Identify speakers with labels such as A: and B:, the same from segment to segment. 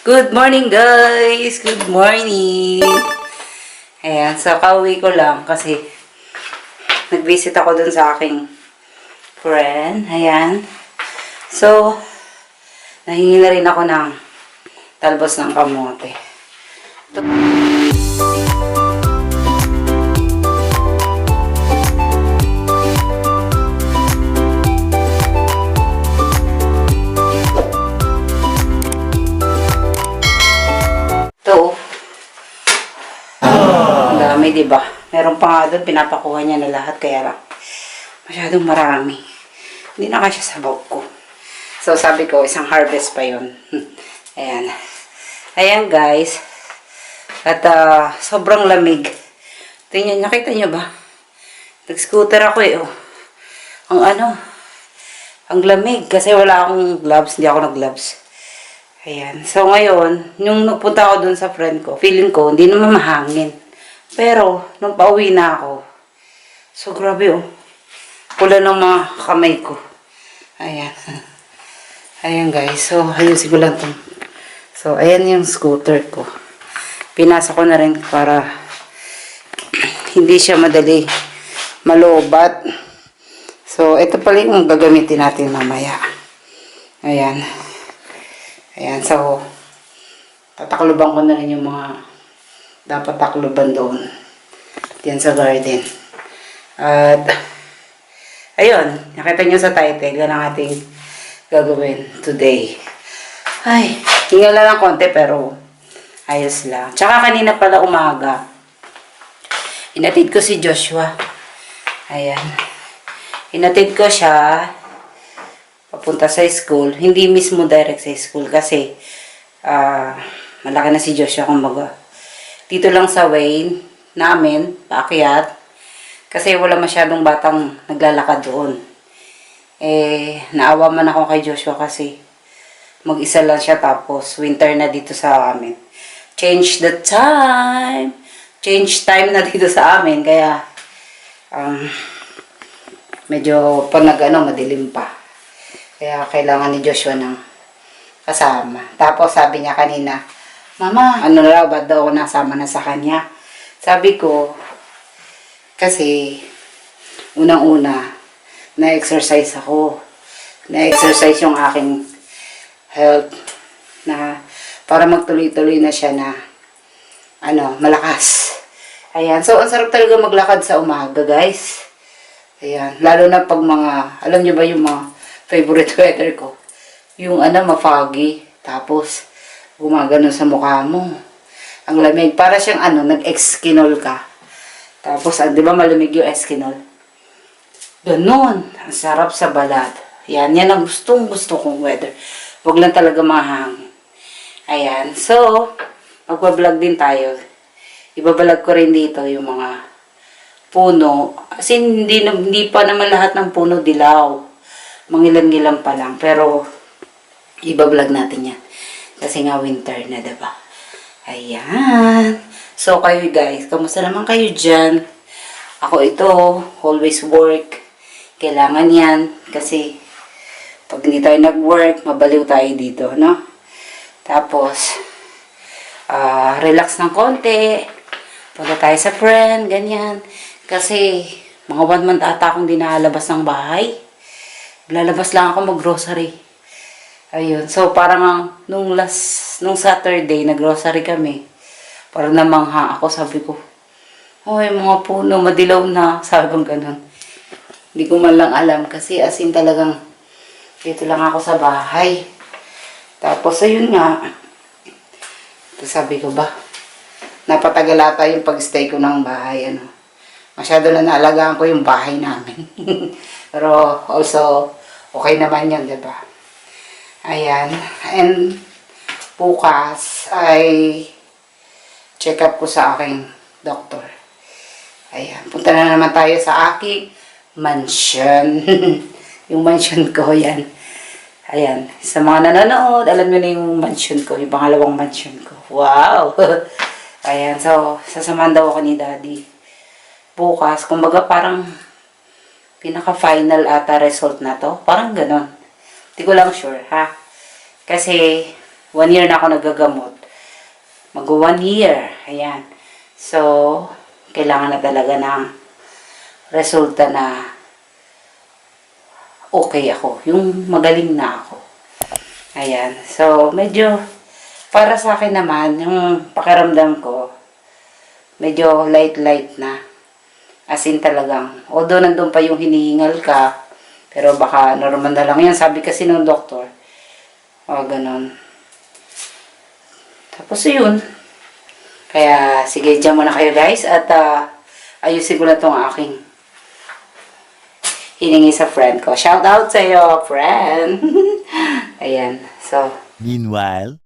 A: Good morning guys! Good morning! Ayan, so kauwi ko lang kasi nag-visit ako dun sa aking friend. Ayan. So, nahingi na rin ako ng talbos ng kamote. Diba? Meron pa nga doon, pinapakuha niya na lahat, kaya lang masyadong marami. Hindi na kasya sa bawk ko. So, sabi ko, isang harvest pa yun. Ayan. Ayan, guys. At, sobrang lamig. Tingnan, nakita nyo ba? Nag-scooter ako eh, oh. Ang lamig, kasi wala akong gloves, hindi ako nag-gloves. Ayan. So, ngayon, nung nagpunta ako doon sa friend ko, feeling ko, hindi naman mahangin. Pero, nung pauwi na ako, so grabe oh, pula ng mga kamay ko. Ayan. Ayan guys, so ayusin ko lang ito. So, ayan yung scooter ko. Pinasa ko na rin para hindi siya madali malobat. So, ito pala yung gagamitin natin mamaya. Ayan. Ayan, so, tatakluban ko na rin yung mga dapat takluban doon. Diyan sa garden. At, ayun, nakita nyo sa title, yan ang ating gagawin today. Ay, hingal na lang konti pero ayos lang. Tsaka kanina pala umaga, inatid ko si Joshua. Ayan. Inatid ko siya papunta sa school. Hindi mismo direct sa school kasi malaki na si Joshua, kumbaga. Dito lang sa way namin, paakyat. Kasi wala masyadong batang naglalakad doon. Eh, naawa man ako kay Joshua kasi mag-isa lang siya tapos winter na dito sa amin. Change the time! Change time na dito sa amin. Kaya, medyo pag madilim pa. Kaya kailangan ni Joshua ng kasama. Tapos sabi niya kanina, Mama, ano na raw, ba't daw ako nasama na sa kanya? Sabi ko, kasi, unang-una, na-exercise ako. Na-exercise yung aking health na para magtuloy-tuloy na siya na, malakas. Ayan, so, ang sarap talaga maglakad sa umaga, guys. Ayan, lalo na pag mga, alam nyo ba yung mga favorite weather ko? Yung, ma-foggy, tapos, gumagano sa mukha mo. Ang lamig. Para siyang nag-eskinol ka. Tapos, di ba malamig yung eskinol? Ganon. Ang sarap sa balat. Yan ang gustong-gusto kong weather. Huwag lang talaga mahangin. Ayan. So, magbablog din tayo. Ibabalag ko rin dito yung mga puno. Kasi hindi pa naman lahat ng puno dilaw. Mangilan-ngilan pa lang. Pero, ibablog natin yan. Kasi nga winter na, diba? Ayan. So, kayo guys, kamusta naman kayo dyan? Ako ito, always work. Kailangan yan. Kasi, pag hindi tayo nag-work, mabaliw tayo dito, no? Tapos, relax ng konti. Punta tayo sa friend, ganyan. Kasi, mga 1 month ata akong di nakalabas ng bahay. Lalabas lang ako mag-grocery. Ayun. So, parang nung Saturday, nag-grocery kami. Parang namangha ako. Sabi ko, oy, mga puno, madilaw na. Sabi ko ganun. Hindi ko man lang alam. Kasi as in talagang, dito lang ako sa bahay. Tapos, ayun nga. Sabi ko ba, napatagal ata yung pag-stay ko ng bahay. Masyado na naalagaan ko yung bahay namin. Pero, also, okay naman yun, diba? Ayan. And bukas ay check up ko sa aking doktor. Ayan. Punta na naman tayo sa aking mansion. Yung mansion ko, yan. Ayan. Sa mga nanonood, alam nyo na yung mansion ko. Yung pangalawang mansion ko. Wow! Ayan. So, sasamahan daw ako ni Daddy. Bukas, kumbaga parang pinaka-final ata result na to. Parang ganon. Hindi ko lang sure, ha? Kasi, 1 year na ako nagagamot. Mag 1 year. Ayan. So, kailangan na talaga ng resulta na okay ako. Yung magaling na ako. Ayan. So, medyo, para sa akin naman, yung pakiramdam ko, medyo light-light na. As in talagang, although nandun pa yung hinihingal ka, pero baka normal na lang yan. Sabi kasi ng doktor. O, ganun. Tapos yun. Kaya, sige, dyan muna kayo guys. At ayusin ko na itong aking hiningi sa friend ko. Shout out sa iyo, friend. Ayan. So,
B: Meanwhile,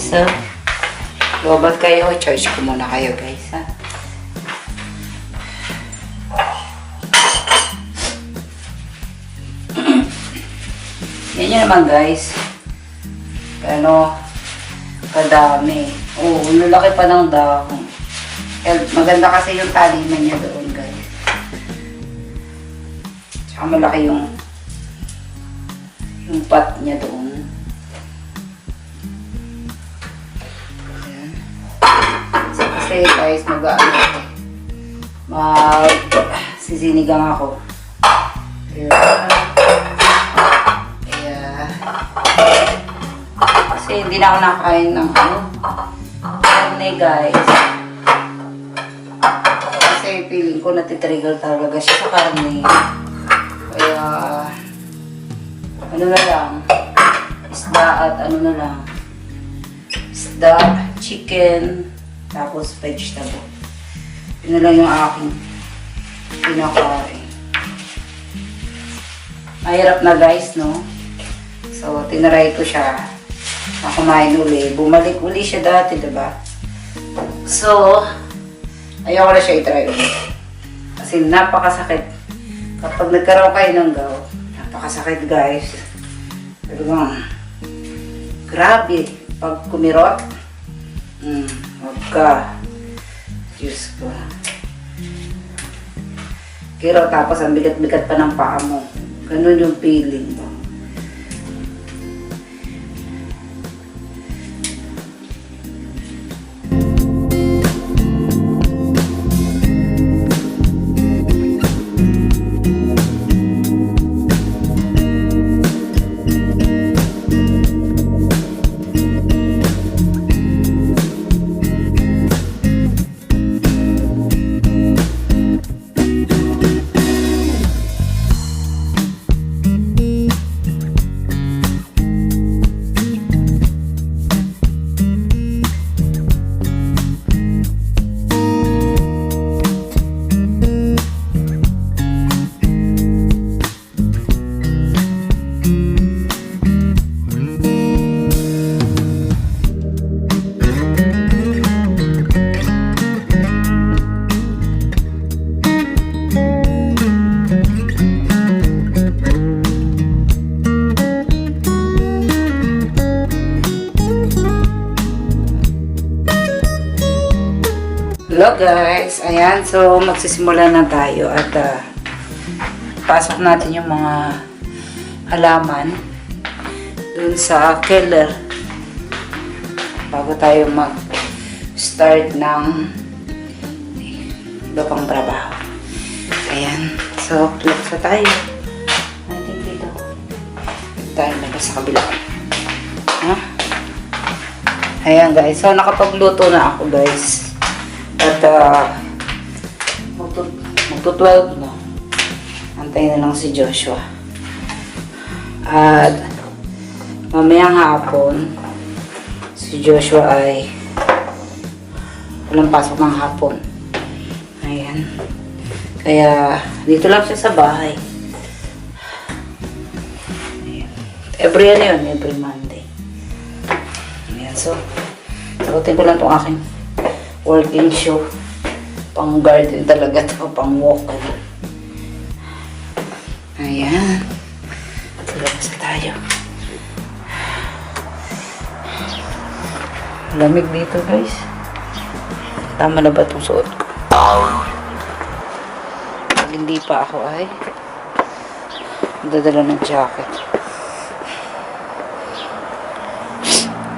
A: so, lobat kayo. Charge ko muna kayo guys, ha. Yan yun naman guys. Ano, kadami. Oo, lalaki pa ng dahon. Maganda kasi yung taliman niya doon guys. Tsaka malaki yung pot niya doon. Ayan. So, kasi guys, sisinigang ako. Kasi hindi na ako nakakain ng karne guys. Kasi feeling ko natitrigger talaga siya sa karne. Kaya ano na lang, isda at ano na lang, isda, chicken, tapos vegetable. Yun na lang yung aking pinakain. Mahirap na guys, no? So, tinaray ko siya na kumain uli. Bumalik uli siya dati, diba? So, ayoko na siya itry ulit. Kasi napakasakit. Kapag nagkaroon kayo ng gout, napakasakit guys. Pero grabe. Pag kumirot, huwag ka. Diyos ko. Kirot, tapos ang bigat-bigat pa ng paa mo. Ganun yung feeling mo. Hello guys, ayan, so magsisimula na tayo at pasok natin yung mga halaman dun sa keller bago tayo mag-start ng iba pang trabaho. Ayan, so laksa tayo. I think dito tayo labas sa kabila. Ha? Ayan guys, so nakapagluto na ako guys. At magto-12 na. Antayin na lang si Joshua. At mamayang hapon, si Joshua ay walang pasok ng hapon. Ayan. Kaya dito lang siya sa bahay. Ayan. Every Monday. Ayan, so sagutin ko lang itong aking working shoe. Pang garden talaga to, pang walk. Ayan. Tulabas na tayo. Lamig dito guys. Tama na ba itong suot ko? Pag hindi pa ako ay dadala ng jacket.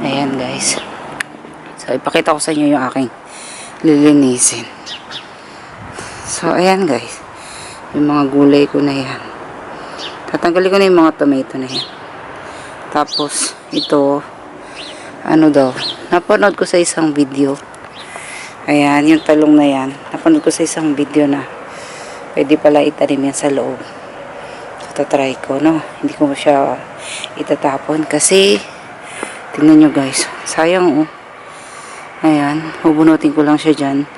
A: Ayan guys. So ipakita ko sa inyo yung aking lilinisin. So, ayan guys. Yung mga gulay ko na yan. Tatanggalin ko na yung mga tomato na yan. Tapos, ito, ano daw, napanood ko sa isang video. Ayan, yung talong na yan. Napanood ko sa isang video na pwede pala itanim yan sa loob. So, tatry ko, no? Hindi ko siya itatapon kasi, tingnan nyo guys, sayang oh. Ayan, hubunutin ko lang siya dyan.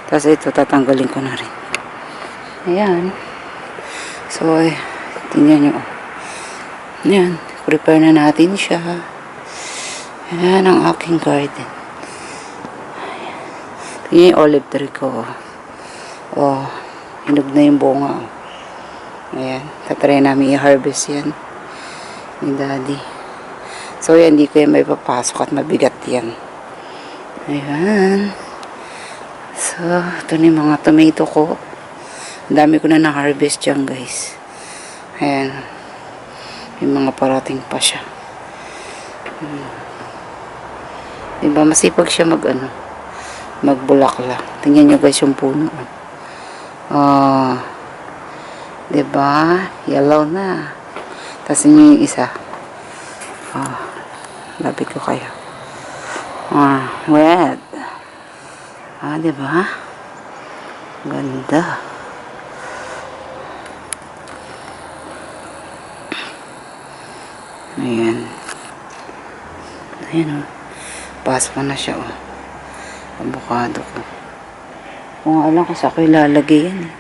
A: Tapos ito, tatanggalin ko na rin. Ayan. So, tingnan nyo. Ayan, prepare na natin siya. Ayan ang aking garden. Ayan. Tingnan yung olive tree ko. Oh, hinog na yung bunga. Ayan, tatry namin i-harvest yan. Ni Daddy. So, yan, hindi ko yan may papasok at mabigat yan. Ayan. So, ito na yung mga tomato ko. Ang dami ko na na-harvest dyan, guys. Ayan. Yung mga parating pa siya. Diba, masipag siya magbulaklak. Tingnan nyo guys yung puno. Diba, yellow na. Tapos yun yung isa. Labi ko kayo. Red. Diba? Ganda. Ayan. Ayan o. Pasok na siya o. Avocado ko. Kung alam ko sa ako ilalagay yan eh.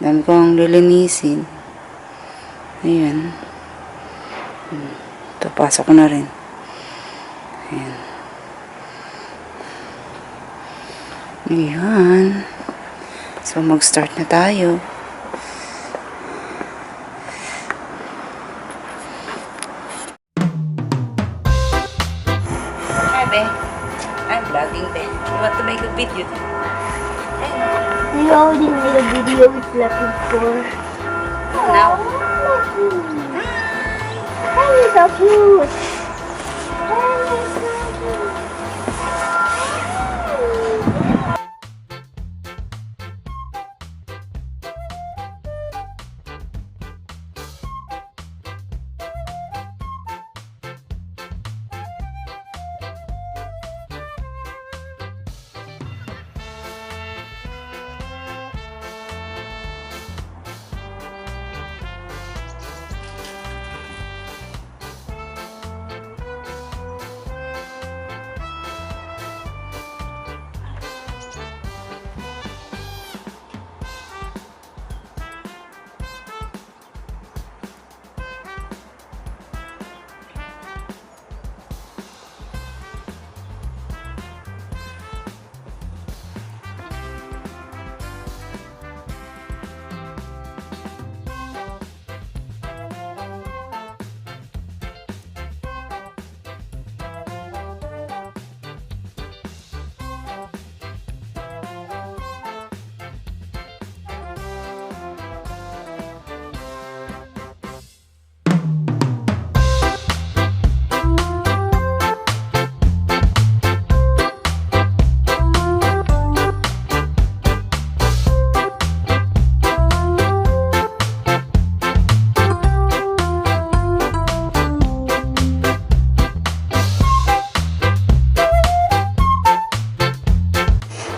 A: Dami ko ang lilinisin. Ayan. Ito, pasok ko na rin. Ayan. Ayan. So, mag-start na tayo. be? I'm vlogging, be. You want to make a video?
B: We already made a video with Lucky before.
A: Now?
B: That is so cute.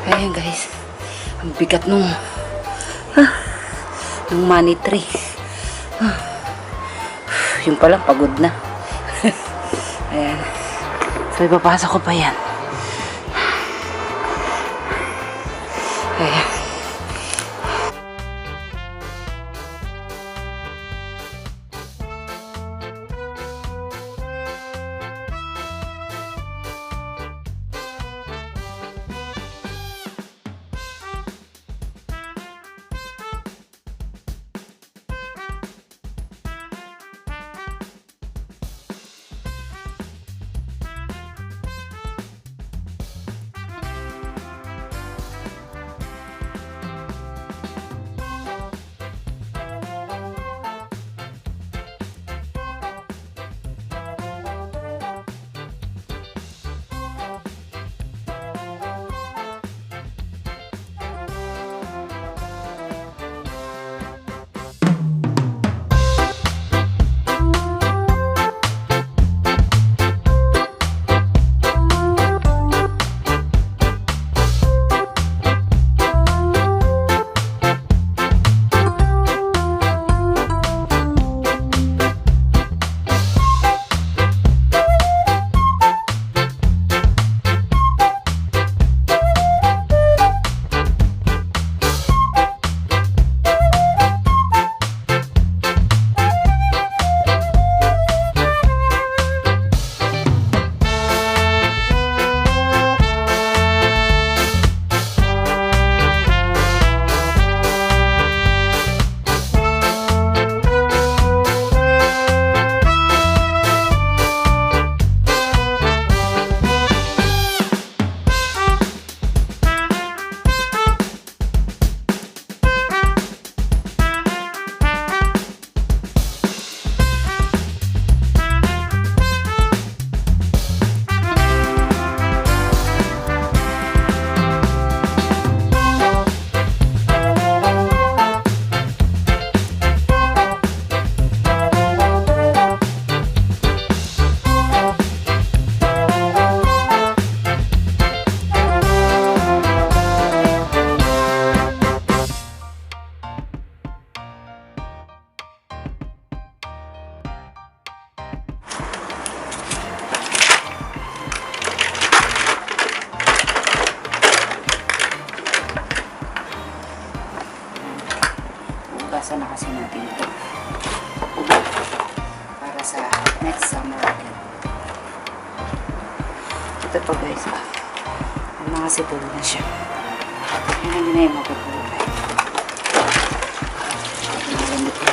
A: Ayan guys, ang bigat nung money tree. Yung palang pagod na. Ayan. So ipapasok ko pa yan. Ayan. Hugasan na kasi natin ito. Para sa next summer again. Ito pa guys. Ang mga sipol na siya. Hindi na yung magpapulay. Malamit na.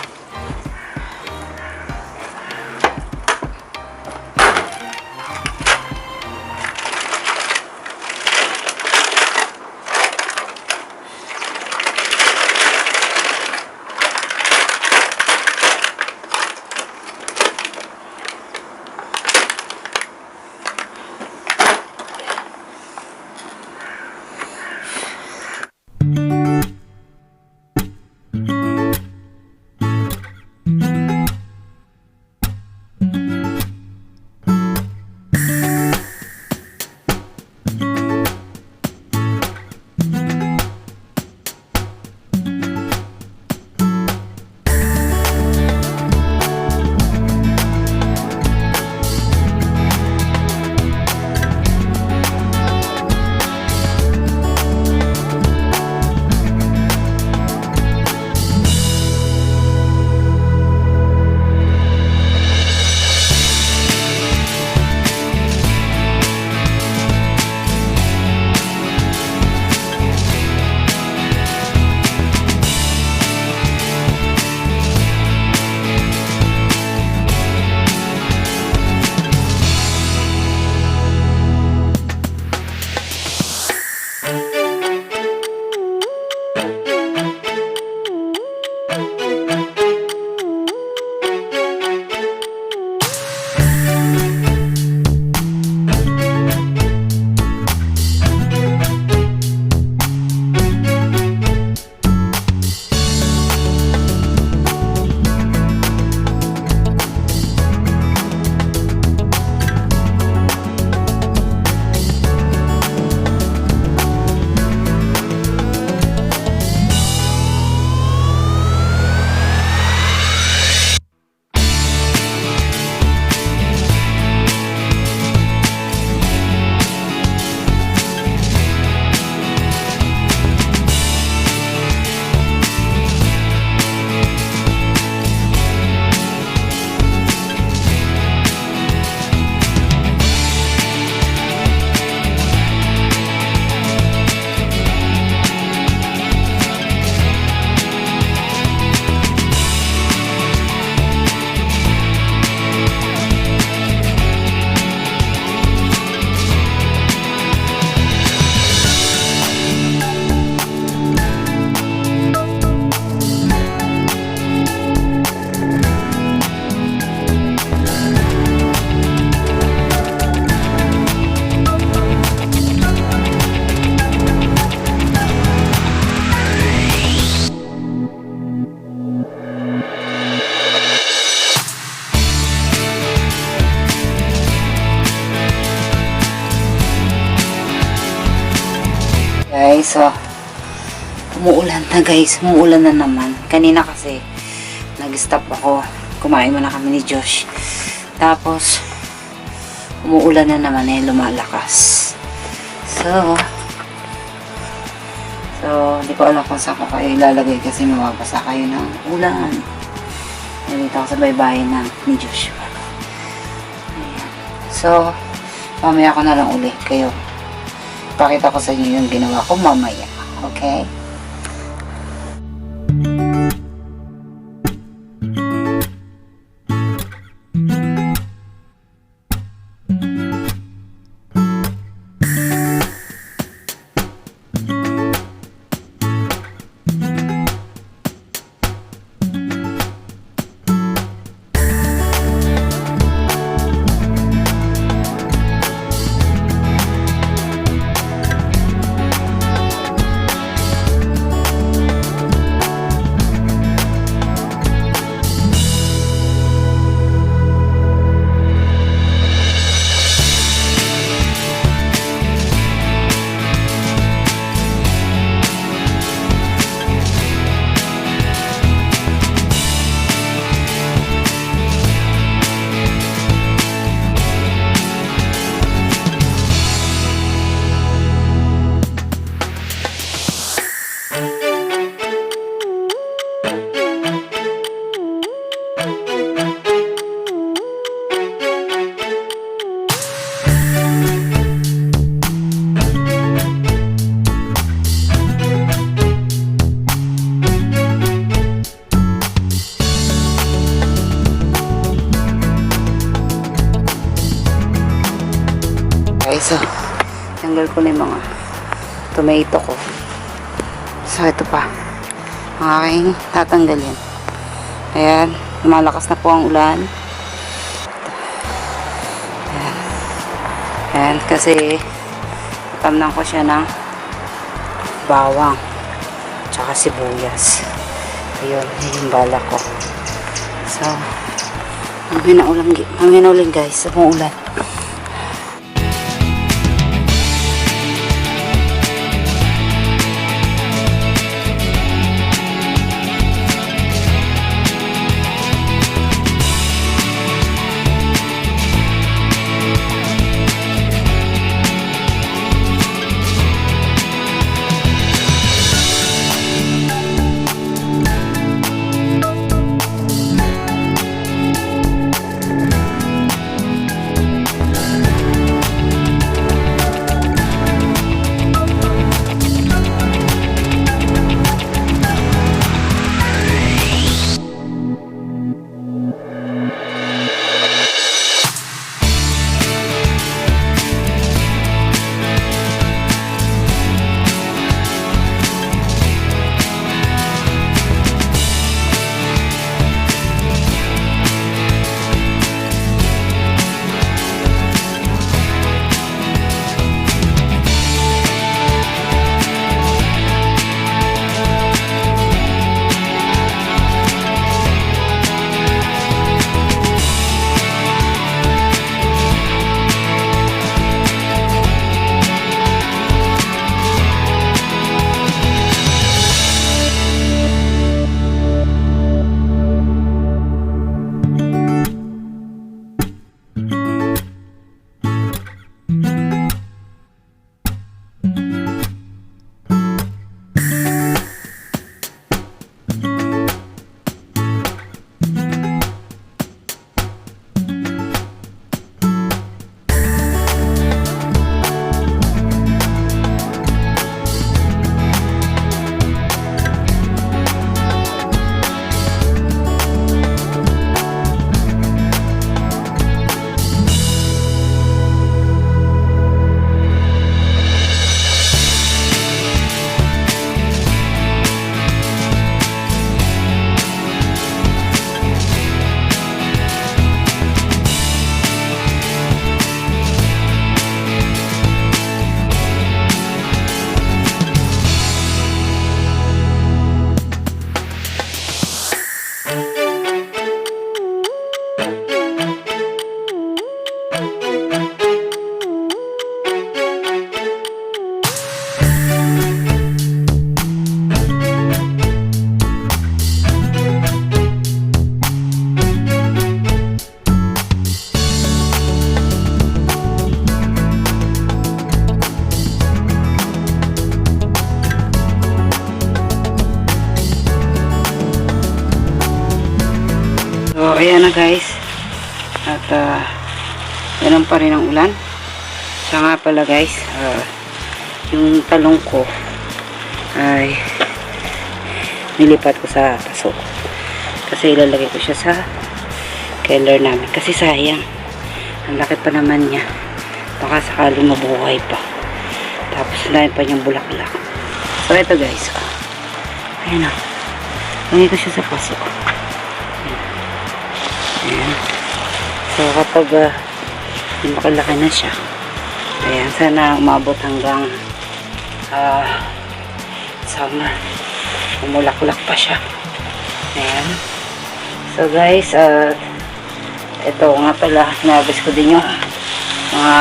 A: Guys, so, umuulan na guys. Umuulan na naman. Kanina kasi, nag-stop ako. Kumain muna kami ni Josh. Tapos, umuulan na naman eh. Lumalakas. So, hindi ko alam kung saan ko kayo ilalagay kasi mababasa kayo ng ulan. Nandito ako sa baybayin ni Joshua. Ayan. So, mamaya ko na lang uli kayo. Pakita ko sa inyo yung ginawa ko mamaya. Okay? Okay, so, tanggal ko na yung mga tomato ko. So, ito pa. Ang aking tatanggalin. Ayan, lumalakas na po ang ulan. Ayan. Ayan, kasi tamnan ko siya ng bawang tsaka sibuyas. Ayun, yun yung bala ko. So, mamaya na ulan guys, umuulan. ganun pa rin ang ulan. Siya nga pala guys, yung talong ko ay nilipat ko sa paso. Kasi ilalagay ko siya sa keller namin. Kasi sayang. Ang laki pa naman niya. Baka sakaling mabuhay pa. Tapos dahil pa niyang bulaklak. So ito guys. Ayan o. Lagay ko siya sa paso. Ayan. So kapag makalaki na siya. Ayan. Sana umabot hanggang summer. Umulaklak pa siya. Ayan. So guys, ito nga pala, hinabis ko din yung mga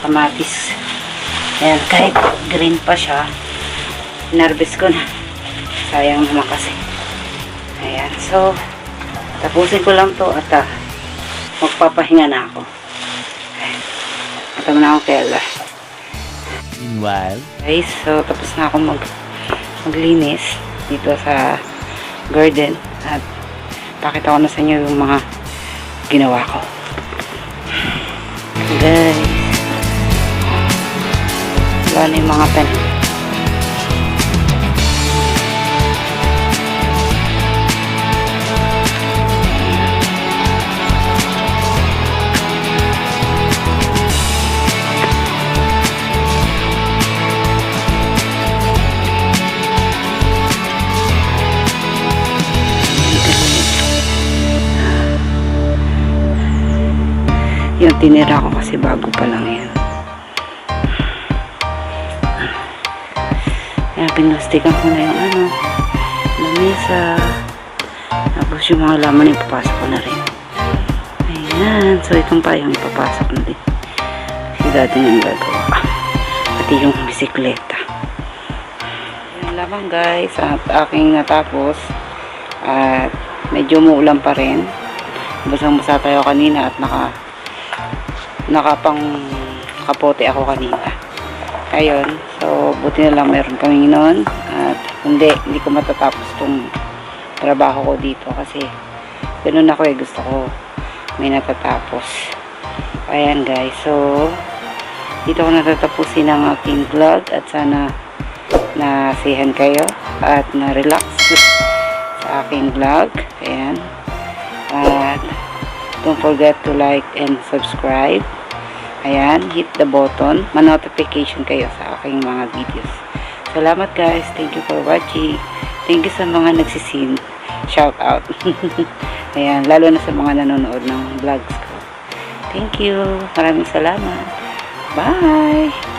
A: kamatis. Ayan, kahit green pa siya, hinarbis ko na. Sayang naman kasi. Ayan, so, tapusin ko lang to at magpapahinga na ako. Ayan, matama na akong keller.
C: Meanwhile,
A: Guys, so tapos na ako maglinis dito sa garden at pakita ko na sa inyo yung mga ginawa ko. Guys, wala na yung mga tanim. Yung tinira ko kasi bago pa lang yan. Kaya pinastikan ko na yung lamesa. Tapos yung mga laman ipapasok ko na rin. Ayan. So itong pa yung ipapasok na din. Kasi dati nang gagawa. Pati yung bisikleta. Yan lamang guys. At aking natapos. At medyo muulan pa rin. Basang-basa tayo kanina at nakapang kapote ako kanina. Ayun, so buti na lang meron kami noon at hindi ko matatapos tong trabaho ko dito kasi ganun ako gusto ko may natatapos. Ayan guys, so dito ko natatapusin ang aking vlog at sana nasihan kayo at na-relax sa aking vlog. Ayan, at don't forget to like and subscribe. Ayan, hit the button. Ma-notification kayo sa aking mga videos. Salamat guys. Thank you for watching. Thank you sa mga nagsisin. Shout out. Ayan, lalo na sa mga nanonood ng vlogs ko. Thank you. Maraming salamat. Bye!